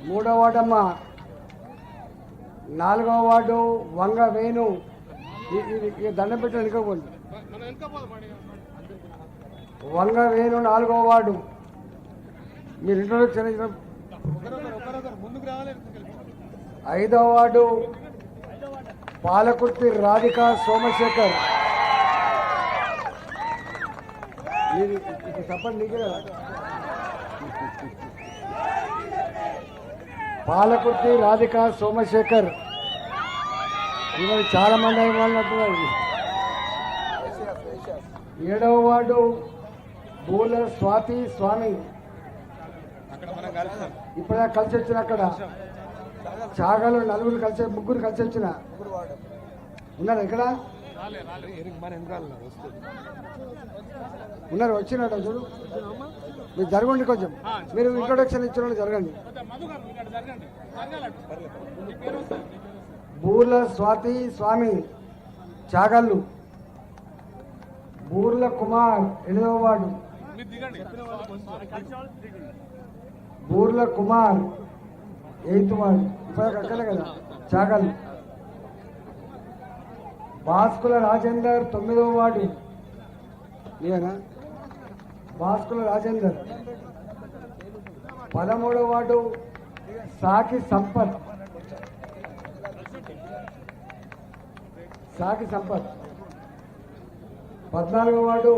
3వ వార్డమ్మ, 4వ వార్డు వంగ వేణు. దండం పెట్టిన వెనుకపోండి. వంగ వేణు 4వ వార్డు. మీరు ఇంట్రొడక్షన్ 5వ వార్డు పాలకుర్తి రాధిక సోమశేఖర్. చెప్పండి నీకే కదా. పాలకుర్తి రాధిక సోమశేఖర్. ఇవాళ చాలా మంది అయినట్టున్నారు. 7వ వార్డు బూల స్వాతి స్వామి. ఇప్పుడే కలిసి వచ్చిన అక్కడ చాగలు ముగ్గురు కలిసి వచ్చిన ఉన్నారు. ఇక్కడ ఉన్నారు, వచ్చినట్టు చూడు. మీరు జరగండి, కొంచెం మీరు ఇంట్రొడక్షన్ ఇచ్చిన జరగండి. బూర్ల స్వాతి స్వామి చాగళ్ళు. బూర్ల కుమార్ 8వ వార్డు. బూర్ల కుమార్ 8వ వార్డు. ఇప్పుడు అక్కలే కదా చాగళ్ళు. భాస్కుల రాజేందర్ 9వ వార్డు. నేనా భాస్కుల రాజేందర్. 13వ వార్డు సాకి సంపత్. 14వ వార్డు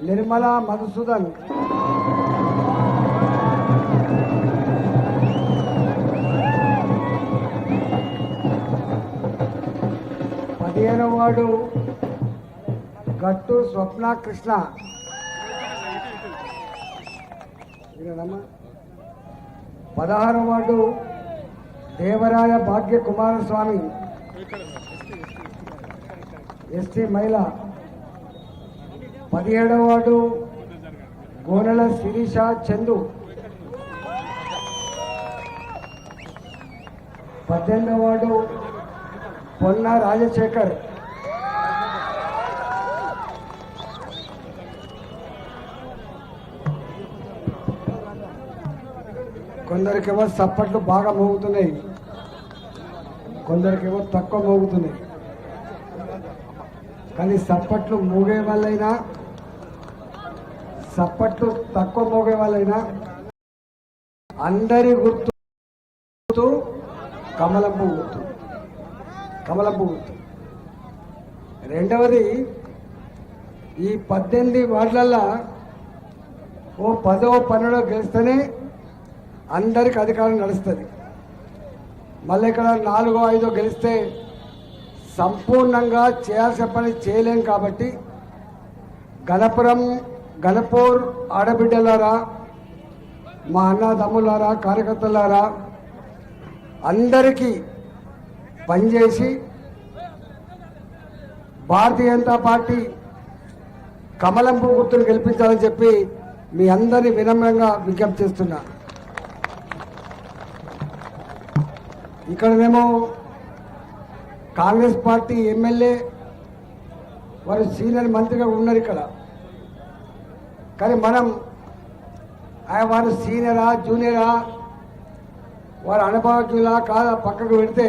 నిర్మల మధుసూదన్. 15వ వార్డు గట్టు స్వప్న కృష్ణ. 16వ వార్డు దేవరాయ భాగ్య కుమారస్వామి ఎస్టీ మహిళ. 17వ వార్డు గోనెల శిరీష చందు. 18వ వార్డు పొన్న రాజశేఖర్. కొందరికేమో చప్పట్లు బాగా మోగుతున్నాయి, కొందరికేమో తక్కువ మోగుతున్నాయి. కానీ చప్పట్లు మోగే వాళ్ళైనా చప్పట్లు తక్కువ మోగే వాళ్ళైనా అందరి గుర్తు కమలం పువ్వు గుర్తు. రెండవది, ఈ 18 వార్డులల్లో ఓ 10వ 12వ గెలిస్తేనే అందరికి అధికారం నడుస్తుంది. మళ్ళీ ఇక్కడ 4వ 5వ గెలిస్తే సంపూర్ణంగా చేయాల్సిన పని చేయలేం. కాబట్టి గణపూర్ ఆడబిడ్డలారా, మా అన్నదమ్ములారా, కార్యకర్తలారా అందరికీ పనిచేసి భారతీయ జనతా పార్టీ కమలం పువ్వు గుర్తును గెలిపించాలని చెప్పి మీ అందరినీ వినమ్రంగా విజ్ఞప్తి చేస్తున్నా. ఇక్కడనేమో కాంగ్రెస్ పార్టీ ఎమ్మెల్యే వారు సీనియర్ మంత్రిగా ఉన్నారు ఇక్కడ. కానీ మనం వారు సీనియరా జూనియరా, వారు అనుభవజ్ఞులా కాదా పక్కకు పెడితే,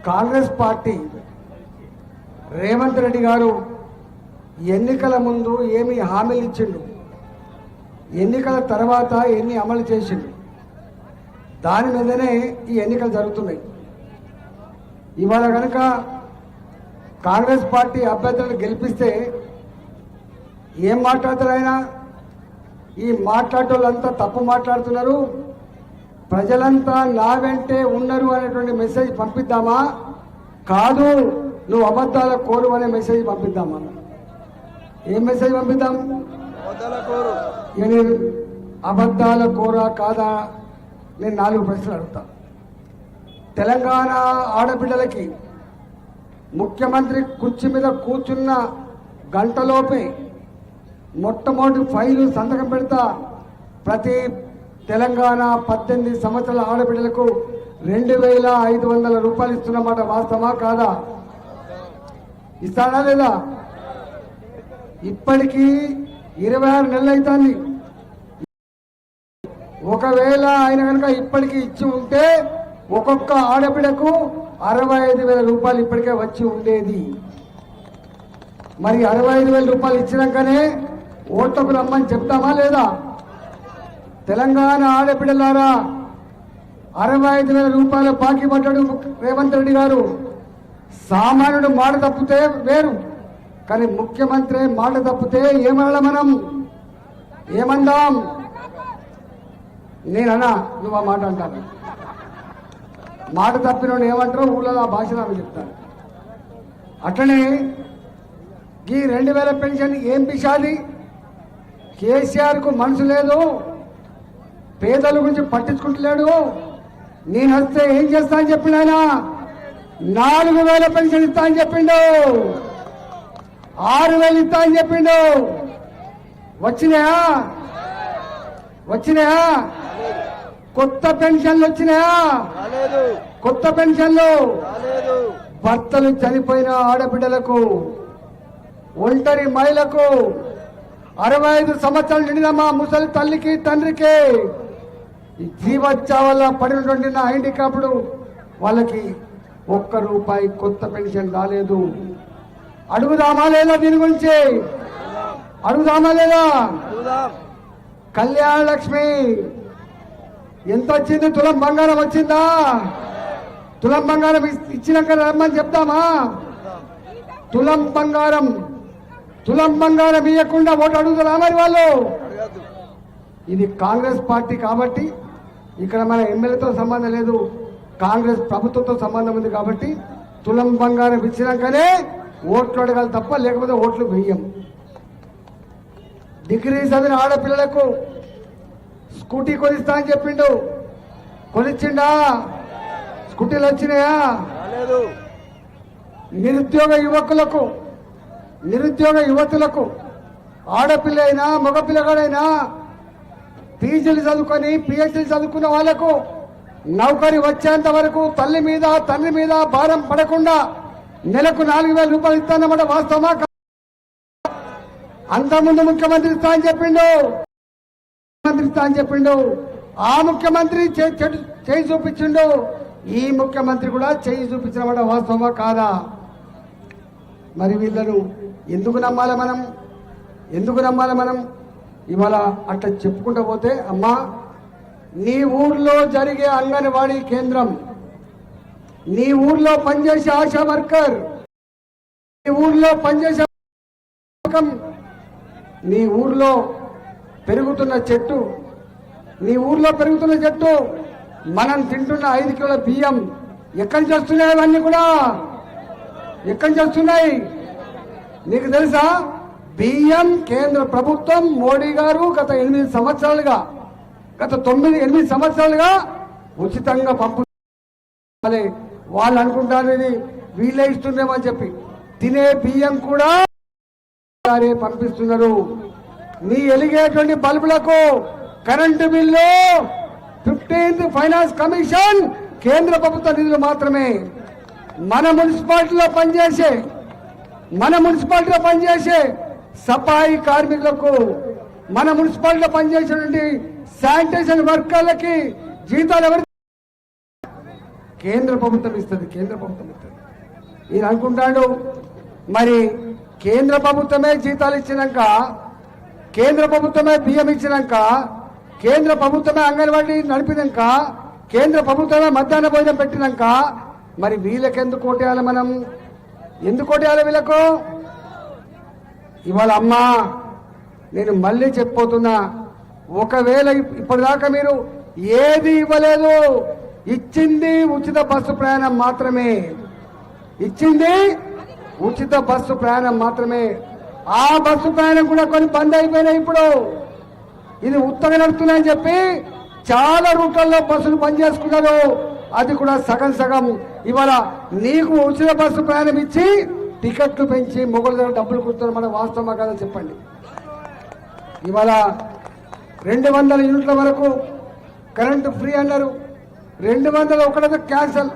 కాంగ్రెస్ పార్టీ రేవంత్ రెడ్డి గారు ఎన్నికల ముందు ఏమి హామీలు ఇచ్చిండు, ఎన్నికల తర్వాత ఎన్ని అమలు చేసిండు, దాని మీదనే ఈ ఎన్నికలు జరుగుతున్నాయి. ఇవాళ కనుక కాంగ్రెస్ పార్టీ అభ్యర్థులను గెలిపిస్తే ఏం మాట్లాడతారు ఆయన? ఈ మాట్లాడేటోళ్ళంతా తప్పు మాట్లాడుతున్నారు, ప్రజలంతా నా వెంటే ఉన్నారు అనేటువంటి మెసేజ్ పంపిద్దామా, కాదు నువ్వు అబద్ధాల కోరు అనే మెసేజ్ పంపిద్దామా? ఏం మెసేజ్ పంపిద్దాం? అబద్ధాల కోరా కాదా? నేను 4 ప్రశ్నలు అడుగుతా. తెలంగాణ ఆడబిడ్డలకి ముఖ్యమంత్రి కుర్చీ మీద కూర్చున్న గంటలోపే మొట్టమొదటి ఫైలు సంతకం పెడతా. ప్రతి తెలంగాణ 18 సంవత్సరాల ఆడబిడ్డలకు 2500 రూపాయలు ఇస్తున్నమాట. వాస్తవమా కాదా? ఇస్తాడా లేదా? ఇప్పటికీ 26 నెలలు అవుతుంది. ఒకవేళ ఆయన కనుక ఇప్పటికీ ఇచ్చి ఉంటే ఒక్కొక్క ఆడబిడకు 65,000 రూపాయలు ఇప్పటికే వచ్చి ఉండేది. మరి 65,000 రూపాయలు ఇచ్చినాకనే ఓట్లకు రమ్మని చెప్తామా లేదా? తెలంగాణ ఆడబిడ్డలారా, 65,000 రూపాయలు బాకీ పడ్డాడు రేవంత్ రెడ్డి గారు. సామాన్యుడు మాట తప్పితే వేరు, కానీ ముఖ్యమంత్రి మాట తప్పితే ఏమనాలి? మనం ఏమందాం? నేనన్నా నువ్వు ఆ మాట అంటాను. మాట తప్పిన ఏమంటారో ఊళ్ళో ఆ భాష నాకు చెప్తాను. అట్లనే ఈ 2,000 పెన్షన్ ఏం పిషాది? కేసీఆర్కు మనసు లేదు, పేదల గురించి పట్టించుకుంటలేడు. నేను వస్తే ఏం చేస్తా అని చెప్పిండు ఆయన. 4,000 పెన్షన్ ఇస్తా అని చెప్పిండు, 6,000 ఇస్తా అని చెప్పిండు. వచ్చినాయా? వచ్చినాయా? కొత్త పెన్షన్లు వచ్చినాయా? కొత్త పెన్షన్లు భర్తలు చనిపోయిన ఆడబిడ్డలకు, ఒంటరి మహిళకు, 65 సంవత్సరాలు నిండిన మా ముసలి తల్లికి తండ్రికి, జీవోత్సవాల పడినటువంటి నా హ్యాండిక్యాప్డ్ వాళ్ళకి ₹1 కొత్త పెన్షన్ రాలేదు. అడుగుదామా లేదా? దీని గురించి అడుగుదామా లేదా? కళ్యాణ లక్ష్మి ఎంత వచ్చింది? తులం బంగారం వచ్చిందా? తులం బంగారం ఇచ్చినాక రమ్మని చెప్తామా? తులం బంగారం ఇవ్వకుండా ఓటు అడుగుతారా మరి వాళ్ళు? ఇది కాంగ్రెస్ పార్టీ కాబట్టి ఇక్కడ మన ఎమ్మెల్యేతో సంబంధం లేదు, కాంగ్రెస్ ప్రభుత్వంతో సంబంధం ఉంది కాబట్టి తులం బంగారం ఇచ్చినాకనే ఓట్లు అడగాలి తప్ప లేకపోతే ఓట్లు వెయ్యం. డిగ్రీ చదివిన ఆడపిల్లలకు స్కూటీ కొనిస్తా అని చెప్పిండు, కొనిచ్చిండా? స్కూటీలు వచ్చినాయా? నిరుద్యోగ యువకులకు, నిరుద్యోగ యువతులకు, ఆడపిల్ల అయినా మగపిల్లగాడైనా పీజీలు చదువుకొని పిహెచ్డీలు చదువుకున్న వాళ్లకు నౌకరీ వచ్చేంత వరకు తల్లి మీద తండ్రి మీద భారం పడకుండా నెలకు 4,000 రూపాయలు ఇస్తానమాట. వాస్తవమా? అంతకుముందు ముఖ్యమంత్రి ఇస్తా అని చెప్పిండు, ఆ ముఖ్యమంత్రి చేయి చూపించిండు, ఈ ముఖ్యమంత్రి కూడా చేయి చూపించినమాట. వాస్తవమా కాదా? మరి వీళ్ళను ఎందుకు నమ్మాలి మనం? ఎందుకు నమ్మాలి మనం? ఇవాళ అట్లా చెప్పుకుంటూ పోతే, అమ్మా నీ ఊర్లో జరిగే అంగన్వాడీ కేంద్రం, నీ ఊర్లో పనిచేసే ఆశా వర్కర్, నీ ఊర్లో పనిచేసే, నీ ఊర్లో పెరుగుతున్న చెట్టు, నీ ఊర్లో పెరుగుతున్న చెట్టు, మనం తింటున్న 5 కిలోల బియ్యం ఎక్కడి నుంచి వస్తున్నాయి? అవన్నీ కూడా ఎక్కడి నుంచి వస్తున్నాయి? నీకు తెలుసా? బియ్యం కేంద్ర ప్రభుత్వం మోడీ గారు గత 8 సంవత్సరాలుగా, గత 9-8 సంవత్సరాలుగా ఉచితంగా పంపుతారు. వాళ్ళు అనుకుంటారు ఇది వీళ్ళే ఇస్తుందేమని చెప్పి. తినే బియ్యం కూడా పంపిస్తున్నారు. నీ ఎలిగేటువంటి బల్బులకు current bill 15th finance commission కేంద్ర ప్రభుత్వ నిధులు మాత్రమే. మన మున్సిపాలిటీలో పనిచేసే సఫాయి కార్మికులకు, మన మున్సిపాలిటీలో పనిచేసేటువంటి శానిటేషన్ వర్కర్లకి జీతాలు ఎవరు? కేంద్ర ప్రభుత్వం ఇస్తుంది. ఈయన అనుకుంటాడు మరి కేంద్ర ప్రభుత్వమే జీతాలు ఇచ్చినాక, కేంద్ర ప్రభుత్వమే బియ్యం ఇచ్చినాక, కేంద్ర ప్రభుత్వమే అంగన్వాడీ నడిపినాక, కేంద్ర ప్రభుత్వమే మధ్యాహ్న భోజనం పెట్టినాక మరి వీళ్ళకెందుకు ఓటేయాలి? మనం ఎందుకు ఓటేయాలి వీళ్ళకు? ఇవాళ అమ్మా నేను మళ్ళీ చెప్పబోతున్నా, ఒకవేళ ఇప్పటిదాకా మీరు ఏది ఇవ్వలేదు, ఇచ్చింది ఉచిత బస్సు ప్రయాణం మాత్రమే, ఇచ్చింది ఉచిత బస్సు ప్రయాణం మాత్రమే. ఆ బస్సు ప్రయాణం కూడా కొన్ని బంద్ అయిపోయినాయి. ఇప్పుడు ఇది ఉత్తగా నడుస్తున్నాయని చెప్పి చాలా రూట్లలో బస్సులు బంద్ చేసుకున్నారు. అది కూడా సగం. ఇవాళ నీకు ఉచిత బస్సు ప్రయాణం ఇచ్చి టికెట్లు పెంచి మొగల దగ్గర డబ్బులు కుడుతున్నారు. మన వాస్తవమా కదా చెప్పండి. ఇవాళ 200 యూనిట్ల వరకు కరెంటు ఫ్రీ అన్నారు. 201 క్యాన్సల్,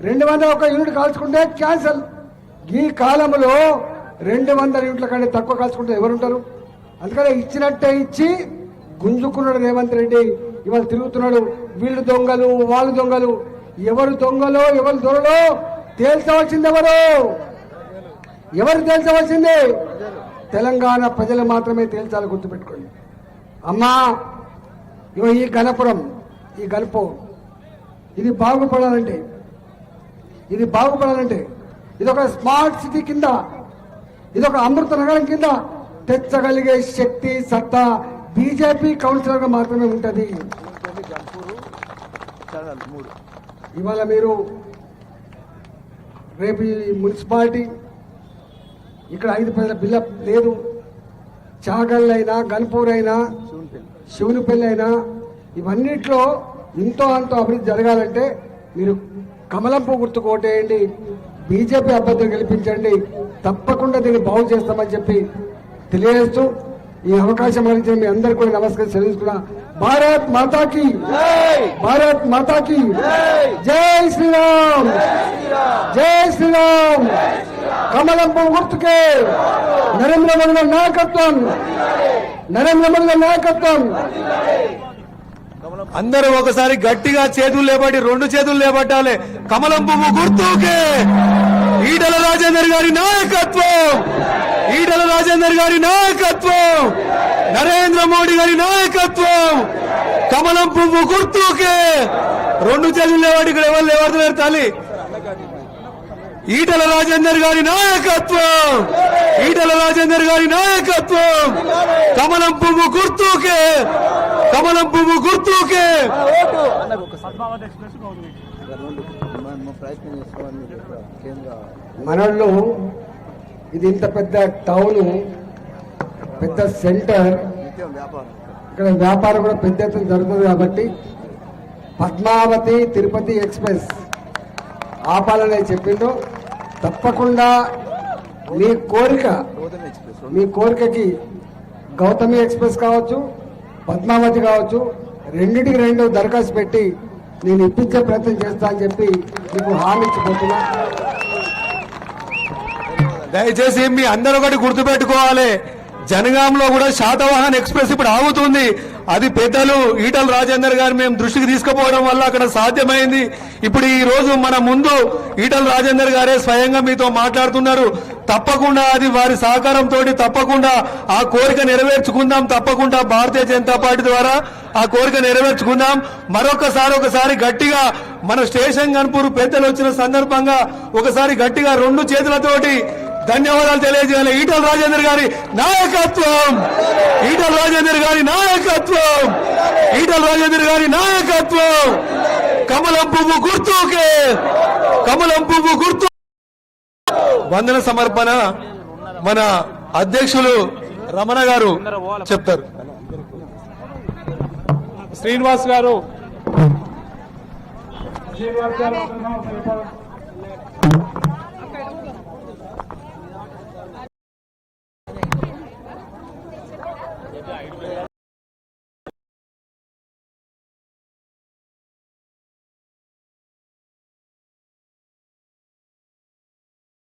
201 యూనిట్ కాల్చుకుంటే క్యాన్సల్. ఈ కాలంలో 200 యూనిట్ల కంటే తక్కువ కాల్చుకుంటే ఎవరుంటారు? అందుకనే ఇచ్చినట్టే ఇచ్చి గుంజుకున్నాడు రేవంత్ రెడ్డి. ఇవాళ తిరుగుతున్నాడు. వీళ్ళు దొంగలు, వాళ్ళు దొంగలు. ఎవరు దొంగలో ఎవరు దొరలో తేల్చవలసింది ఎవరు తేల్చవలసింది? తెలంగాణ ప్రజలు మాత్రమే తేల్చాలి, గుర్తుపెట్టుకోండి. అమ్మా ఈ గణపురం, ఈ గణపం ఇది బాగుపడాలంటే ఇదొక స్మార్ట్ సిటీ కింద, ఇదొక అమృత నగరం కింద తెచ్చగలిగే శక్తి సత్తా బీజేపీ కౌన్సిలర్గా మాత్రమే ఉంటుంది. ఇవాళ మీరు రేపు ఈ మున్సిపాలిటీ ఇక్కడ 5 పైసల బిల్లు లేదు. చాగళ్ళైనా, గన్పూర్ అయినా, శివునిపల్లి అయినా ఇవన్నిట్లో ఇంతో అంతో అభివృద్ధి జరగాలంటే మీరు కమలం పువ్వు గుర్తుకు ఓటేయండి, బీజేపీ అభ్యర్థులు గెలిపించండి. తప్పకుండా దీన్ని బాగు చేస్తామని చెప్పి తెలియజేస్తూ ఈ అవకాశం అందించిన మీ అందరికీ కూడా నమస్కారం చెల్లిస్తున్నా. భారత్ మాతాకి, భారత్ మాతాకి జై శ్రీరామ్, జై శ్రీరామ్. కమలం పువ్వు గుర్తుకే నరేంద్ర మోడీ గారి నాయకత్వం, నరేంద్ర మోడీ గారి నాయకత్వం. అందరూ ఒకసారి గట్టిగా చేతులు లేబట్టి 2 చేతులు లేబట్టాలి. కమలం పువ్వు గుర్తుకే ఈటల రాజేందర్ గారి నాయకత్వం, ఈటల రాజేందర్ గారి నాయకత్వం, నరేంద్ర మోడీ గారి నాయకత్వం. కమలం పువ్వు గుర్తుకే 2 చేతులు లేబట్టి ఇక్కడ ఎవరు లేవడుతున్నారు తల్లి. ఈటల రాజేందర్ గారి నాయకత్వం, ఈటల రాజేందర్ గారి నాయకత్వం. కమలం పువ్వు గుర్తుకే, కమలం పువ్వు గుర్తుకే. మనోళ్ళు ఇది ఇంత పెద్ద టౌన్, పెద్ద సెంటర్, ఇక్కడ వ్యాపారం కూడా పెద్ద ఎత్తున జరుగుతుంది కాబట్టి పద్మావతి తిరుపతి ఎక్స్ప్రెస్ ఆపాలని చెప్పిందో తప్పకుండా మీ కోరికకి గౌతమి ఎక్స్ప్రెస్ కావచ్చు, పద్మావతి కావచ్చు, 2టికి 2 దరఖాస్తు పెట్టి నేను ఇప్పించే ప్రయత్నం చేస్తా అని చెప్పి మీకు హామీ ఇచ్చిపోతున్నా. దయచేసి మీ అందరూ ఒకటి గుర్తుపెట్టుకోవాలి, జనగాంలో కూడా శాతవాహన్ ఎక్స్ప్రెస్ ఇప్పుడు ఆగుతుంది. అది పెద్దలు ఈటల రాజేందర్ గారు మేము దృష్టికి తీసుకుపోవడం వల్ల అక్కడ సాధ్యమైంది. ఇప్పుడు ఈ రోజు మన ముందు ఈటల రాజేందర్ గారే స్వయంగా మీతో మాట్లాడుతున్నారు. తప్పకుండా అది వారి సహకారంతో తప్పకుండా ఆ కోరిక నెరవేర్చుకుందాం. తప్పకుండా భారతీయ జనతా పార్టీ ద్వారా ఆ కోరిక నెరవేర్చుకుందాం. ఒకసారి గట్టిగా మన స్టేషన్ గన్పూర్ పెద్దలు వచ్చిన సందర్భంగా ఒకసారి గట్టిగా 2 చేతులతోటి ధన్యవాదాలు తెలియజేయాలి. ఈటల రాజేందర్ గారి నాయకత్వం, ఈటల రాజేందర్ గారి నాయకత్వం, ఈటల రాజేందర్ గారి నాయకత్వం. కమలం పువ్వు గుర్తుకే, కమలం పువ్వు గుర్తు. వందన సమర్పణ మన అధ్యక్షులు రమణ గారు చెప్తారు. శ్రీనివాస్ గారు